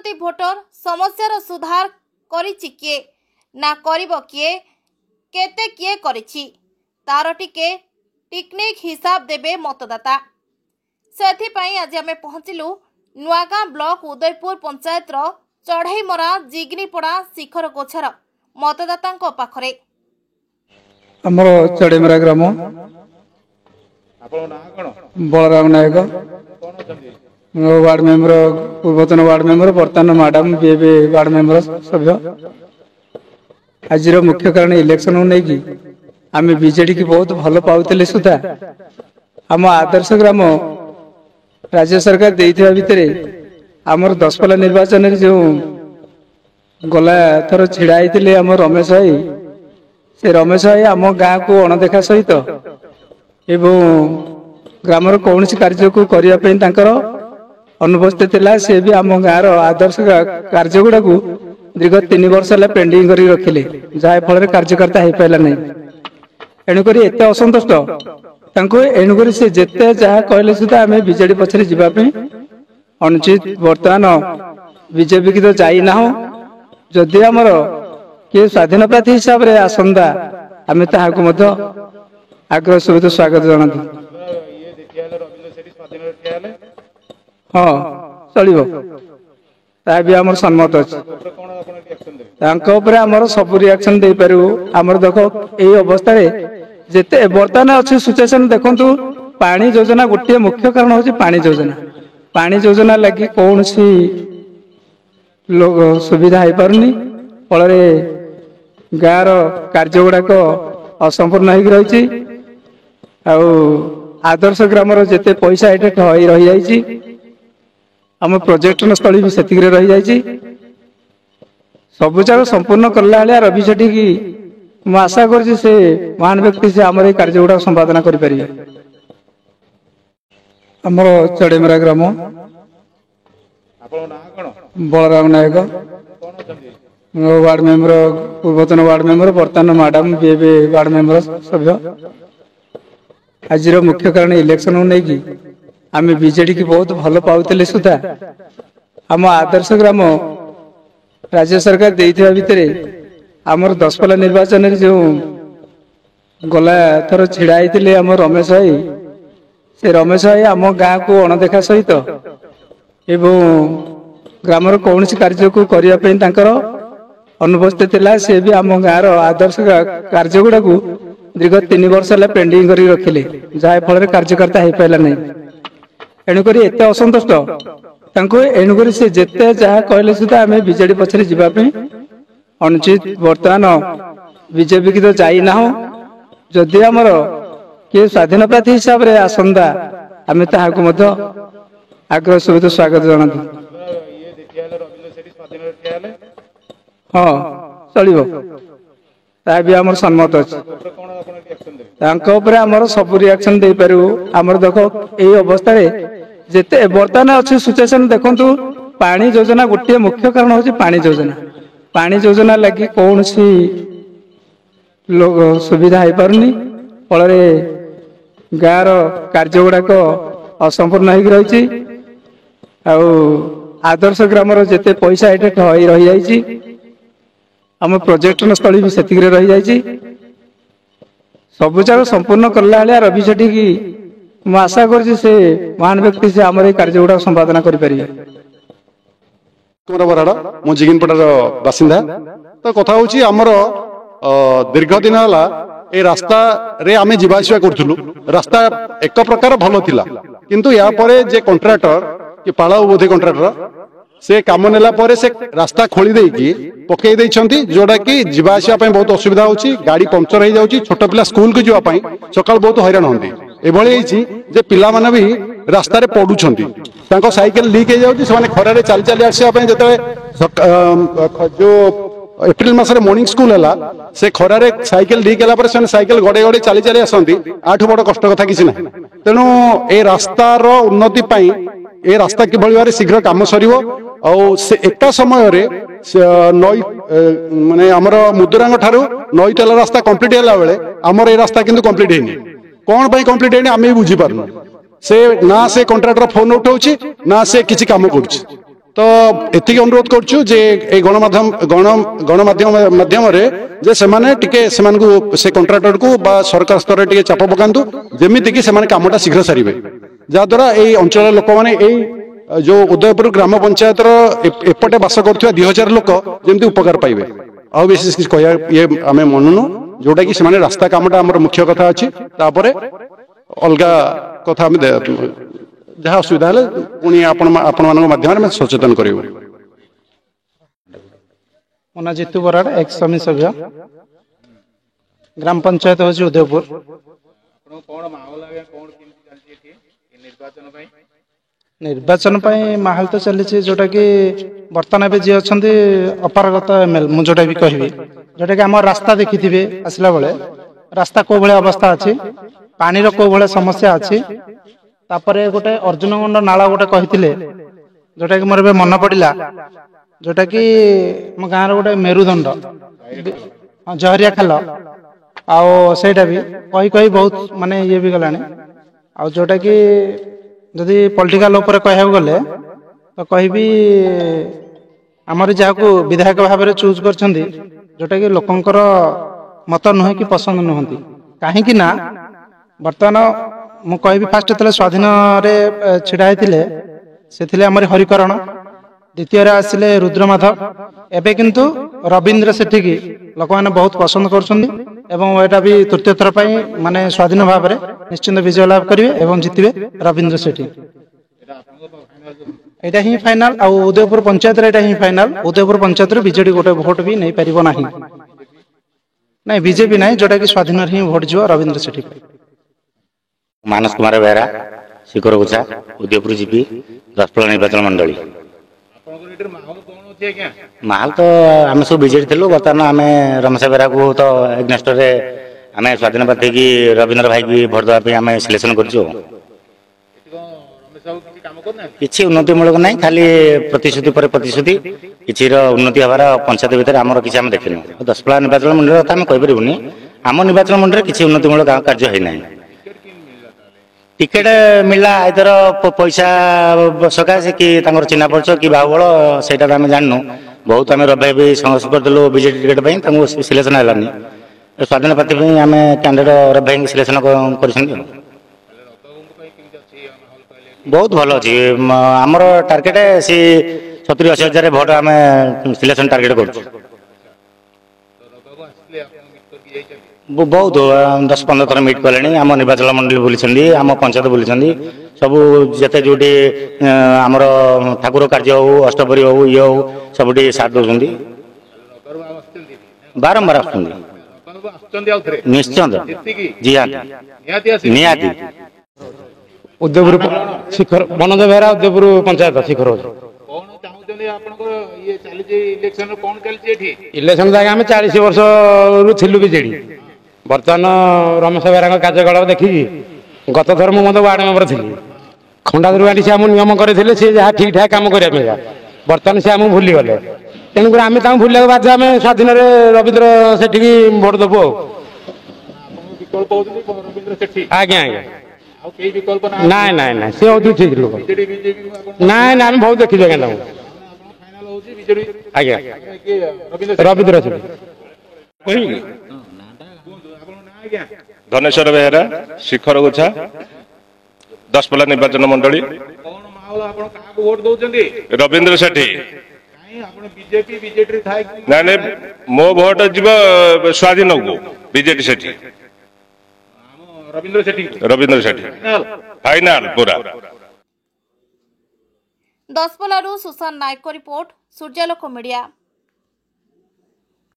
प्रतिश्रुति voter समस्यार सुधार करिछि किए ना करिब किए केते किए करिछि तार टिके टेक्निक हिसाब देबे मतदाता। सेथिपाई आज आमे पहुँचलु नुआगाँ ब्लॉक उदयपुर पंचायत चढ़ईमरा जिग्नीपड़ा शिखर गोछार मतदाता पाखरे। आमर चढ़ईमरा ग्राम बलराम नायक वार्ड मेंबर पूर्वतन वार्ड मेंबर वर्तमान मैडम बीए वार्ड मेंबर सभ्य। आज मुख्य कारण इलेक्शन नहीं कि आम बीजेडी की बहुत भल पाते सुधा आम आदर्श ग्राम राज्य सरकार देइथिबा भितरे आमर दशपल्ला निर्वाचन जो गला थर छिड़ा होते आम रमेश भाई से रमेश भाई आम गाँ को अणदेखा सहित एवं ग्रामर कौन कार्य को करने अनुपस्थित थिला। से भी आम गाँव आदर्श कार्य गुड़ा को दीर्घ 3 वर्ष है पेंडिंग कर रखिले जहाँ फल कार्यकर्ता हो पारा नहीं। एणुक एत असंतुष्ट एणुक से जिते जहाँ कहले सुधा आम बीजेडी पछरे जावाई अनुचित बर्तमान बीजेपी की तो जाइना जदि आमर किए स्वाधीन प्रार्थी हिसाब से आसंदा आम ताकू आग्रह सहित स्वागत जनातु। हाँ चलो भी आम सम्मत अच्छे आमर सब रिएक्शन दे पारू। आमर देख यही अवस्था जिते बर्तमान अच्छे सिचुएशन देखु पानी योजना गोटे मुख्य कारण हूँ पानी योजना। पानी योजना लगी कौन सी लोग सुविधा हो पारनी फल गाँव कार्य गुड़ाक असंपूर्ण हो रही। आदर्श ग्रामर जिते पैसा ये रही जाइए आम पर्यटन स्थली भी से रही जाइए सबुजाक संपूर्ण कला भाया रवि सेठी की मुझे आशा कर से महान व्यक्ति से आम कार्य गुड़ा संपादना करें। आमर चढ़ईमरा ग्राम बलराम नायक वार्ड मेंबर पूर्वतन वार्ड मेंबर वर्तमान मैडम बीए वार्ड मेंबर सभ्य। आज मुख्य कारण इलेक्शन नहीं कि आम बीजेडी की बहुत भल पाते सुधा आम आदर्श ग्राम राज्य सरकार देइथिबा भितरे आमर दशपल्ला निर्वाचन जो गला थर छिड़ा होते आम रमेश भाई से रमेश भाई आम गाँ को अणदेखा सहित एवं ग्रामर कौन कार्य को करने अनुपस्थित थिला। से भी आम गाँव आदर्श कार्य गुड़ा को दीर्घ 3 वर्ष है पेंडिंग कर रखिले जहाँ फल कार्यकर्ता हो पारा नहीं। एणुक एत असंतुष्ट एणुक से जिते जहाँ कहले सुधा आम बीजेडी पछरे जावाई अनुचित बर्तमान बीजेपी की तो जाइना जदि आमर किए स्वाधीन प्रार्थी हिसाब से आसंदा आम ताकू आग्रह सहित स्वागत जनातु। हाँ चलो भी आम सम्मत अच्छे आमर सब रिएक्शन दे पारू। आमर देख यही अवस्था जिते बर्तमान अच्छे सिचुएशन देखु पानी योजना गोटे मुख्य कारण हूँ पानी योजना। पानी योजना लगी कौन सी लोग सुविधा हो पारनी फल गाँव कार्य गुड़ाक असंपूर्ण हो रही। आदर्श ग्रामर जिते पैसा ये रही जाइए आम पर्यटन स्थली भी से रही जाइए सबुजाक संपूर्ण कला भाया रवि सेठी की मुझे आशा कर से महान व्यक्ति से आम कार्य गुड़ा संपादना करें। मु जिगिनपड़ार बासिंदा तो कथा हूँ आमर दीर्घ दिन है रास्ता रे आमे जीवा आसिया करूँ। रास्ता एक प्रकार भल थिला किंतु या परे जे कॉन्ट्रैक्टर कि पालाऊ बोधे कॉन्ट्रैक्टर से काम नेला परे से रास्ता खोली देकी पकई देइछंती जोड़ा कि जीवा आसिया पय बहुत असुविधा होची। गाड़ी पंक्चर हो जाउची छोट पिला स्कूल को जीवा पय सकाळ बहुत हैरान होंदी। एभଳି ହେଇଛି जे पिला माने भी रास्ता रे पडुछंती तांको साइकिल लीक हो जाउची से माने खरा रे चल चली आसिया पय जते जो एप्रिल मासरे मॉर्निंग स्कूल है से खरारे साइकिल लीक है साइकिल गड़े गड़े चली चली आसती आठू बड़ कष्ट कथा किसी ना। तेणु ए रास्तार उन्नति ए रास्ता किभली भाव शीघ्र काम सर एका समय नई माने आमर मुदुरांग ठारू नई तेल रास्ता कंप्लीट है बेले आमर ए रास्ता किंतु कंप्लीट है कौन पाई कंप्लीट है आम भी बुझी पारनु से ना से कॉन्ट्रैक्टर फोन उठाउछि ना से किछि काम करूछि। तो एतिक अनुरोध करछु जे ए गणमाध्यम माध्यम रे जे सेमाने टिके सेमानकु से कॉन्ट्रैक्टर को बा सरकार स्तर रे टिके चाप पकांतु जेमिति कि सेमाने कामटा शीघ्र सारिबे जा द्वारा ए अंचल लोक माने ए जो उदयपुर ग्राम पंचायत रो एपटे बास करथुवा 2000 लोक जेमिति उपकार पाइबे आ विशेष किछ कहया ये आमे मननु जोटा कि सेमाने रास्ता कामटा हमर मुख्य कथा अछि तापरे अलगा कथा हम जहाँ असुविधा है पुणी आपण माध्यम सचेतन कर मोना जितु बराड़ एक्स समिति सभ्य ग्राम पंचायत हूँ उदयपुर। निर्वाचन माहौल तो चली जोटा कि बर्तमान एवं जी अच्छा अपारगत एमएल मुझे जोटा भी कहबी जोटा कि आम रास्ता देखी थे आसला बेले रास्ता कौ भाया अवस्था अच्छी पानी कौ भाया समस्या अच्छी तापरे गोटे अर्जुन गंड नाला गोटे कही जोटा कि मोर मन पड़ा जोटा कि मो गाँव गोटे मेरुदंड जहरिया खाल आईटा भी कही कही बहुत माने ये भी गलानी आ जोटा कि जदि पॉलिटिकल ऊपर कह गले तो कहबी आमर जहाँ विधायक भाव में चूज कर जोटा कि लोकंकर मत नुहे कि पसंद नुहति कहीं ना बर्तमान मु कहबी फास्ट जो स्वाधीन रे छिड़ा होते आमर हरिकरण द्वितीय आसिले रुद्रमाधव एबे किंतु रवींद्र सेठी की लोक मैंने बहुत पसंद कर भी तृतीय थर माने स्वाधीन भाव में निश्चिंत विजय लाभ करेंगे एवं जितबे रवींद्र सेठी एटा ही फाइनल आ उदयपुर पंचायत रे एटा ही फाइनल उदयपुर पंचायत रे बीजेडी गोटे वोट भी नहीं पारिबो नाही नहीं बीजेपी नहीं जोटा कि स्वाधीन रे ही वोट जो रवींद्र सेठी मानस कुमार बेहरा शिखर गुच्छा उदयपुर जीपी दसपल्ला निर्वाचन मंडली माहौल तो आम सब बीजेडी थे बर्तमान आम रमेश बेहरा को तो एग्नेस्ट आम स्वाधीन प्रार्थी की रवींद्र भाई की भोट देवाई आम सिलेक्शन कर किसी उन्नतिमूलक ना खाली प्रतिश्रुति पर प्रतिश्रुति किसी उन्नति हबार पंचायत भितर आमर किसी आम देखिनु दसपल्ला निर्वाचन मंडल कथा आम कहीपरूनी आम निर्वाचन मंडल किसी उन्नतिमूलक कार्य होना टिकेट मिलला आइधर पैसा सकाशे कि चिन्हा परिचय कि बाहुबल से आम जानू बहुत आम रवि भी संघर्ष करदेलु बीजेडी टिकेट सिलेक्शन है स्वाधीन प्रार्थी आम कैंडिडेट रवि सिलेक्शन कर बहुत भल अच्छी आमर टार्गेट सी 70-80 हजार भोट आम सिलेक्शन टार्गेट कर बहुत 10-15 थर मीट कले आम निर्वाचन मंडली बुली आम पंचायत बुली सब जिते जो आमर ठाकुर कार्य हो अष्टपरी हो ये हो सब साथ दौरान बारंबार निश्चित जी हाँ निहाती उदयपुर शिखर मनोज बेहरा उदयपुर पंचायत शिखर इलेक्शन जगह आम 40 वर्ष रु थिलु बीजेडी बर्तमान रमेश बेहरा कार्यकलाप देखी गत थर मुझे वार्ड मेम्बर थी खंडाधर बाटी से आम नियम करते सी जहाँ ठीक ठाक कम करने बर्तमान से आम भूली गले तेणुक आम भूलिया बाध्य आम स्वाधीन रवींद्र सेठी भोट देवु आज्ञा आज्ञा नाई नाई नाई सी हूँ ठीक लोक नाई ना आम बहुत देखी आज्ञा आज्ञा रवींद्र सेठी धनेश्वर बेहरा शिखर गुच्छा दसपल्ला निर्वाचन मंडली रवींद्र सेठी ना मो भोट जीव स्वाधीन को बीजेडी सेठी रवींद्र सेठी फाइनाल पूरा। दसपल्लारू सुशांत नायक रिपोर्ट सूर्यालोक मीडिया।